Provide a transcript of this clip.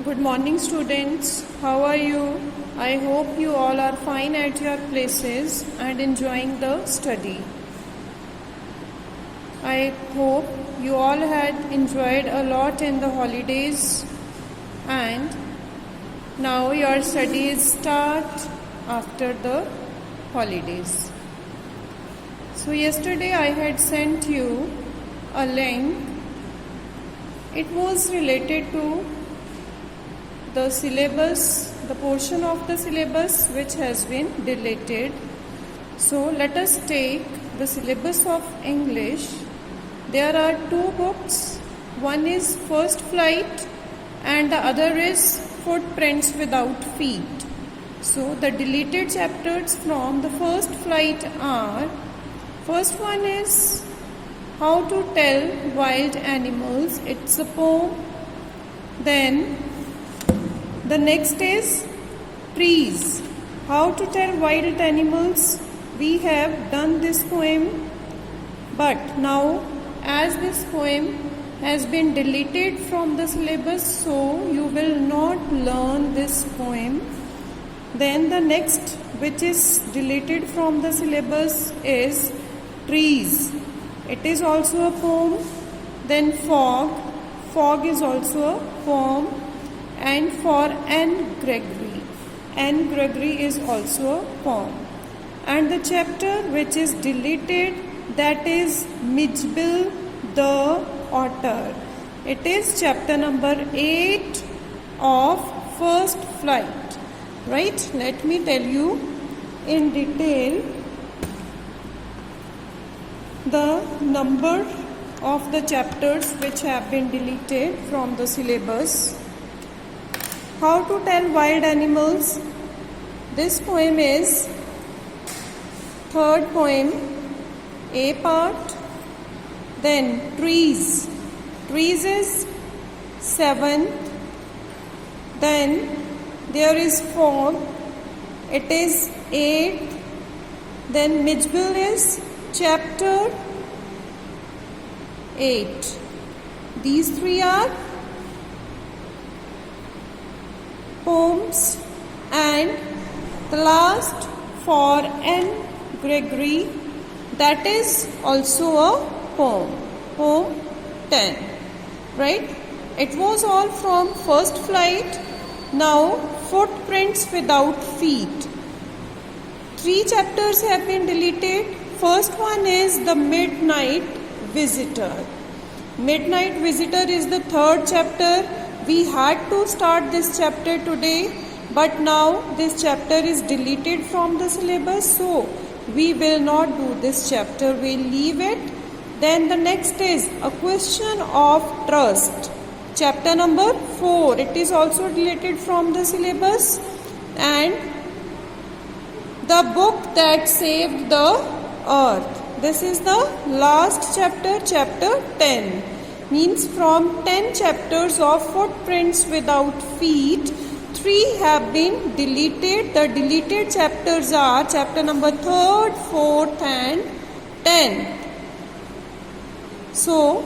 Good morning, students. How are you? I hope you all are fine at your places and enjoying the study. I hope you all had enjoyed a lot in the holidays and now your studies start after the holidays. So yesterday I had sent you a link. It was related to the syllabus, the portion of the syllabus which has been deleted. So let us take the syllabus of English. There are two books. One is First Flight and the other is Footprints Without Feet. So the deleted chapters from the First Flight are, first one is How to Tell Wild Animals. It's a poem. Then the next is Trees. How to Tell Wild Animals. We have done this poem, but now as this poem has been deleted from the syllabus, so you will not learn this poem. Then the next which is deleted from the syllabus is Trees. It is also a poem. Then Fog. Fog is also a poem. And for Anne Gregory. Anne Gregory is also a poem. And the chapter which is deleted, that is Midgebill the Otter. It is chapter number 8 of First Flight. Right? Let me tell you in detail the number of the chapters which have been deleted from the syllabus. How to Tell Wild Animals. This poem is third poem, A part. Then Trees. Trees is seventh. Then there is Fog. It is eighth. Then Midgebill is chapter 8. These three are poems, and the last for Anne Gregory, that is also a poem, poem 10, right? It was all from First Flight. Now Footprints Without Feet. 3 chapters have been deleted. First one is The Midnight Visitor. Midnight Visitor is the third chapter. We had to start this chapter today, but now this chapter is deleted from the syllabus, so we will not do this chapter. We'll leave it. Then the next is A Question of Trust. Chapter number 4. It is also deleted from the syllabus. And The Book That Saved the Earth. This is the last chapter, chapter 10. Means from 10 chapters of Footprints Without Feet, 3 have been deleted. The deleted chapters are chapter number 3rd, 4th and 10th. So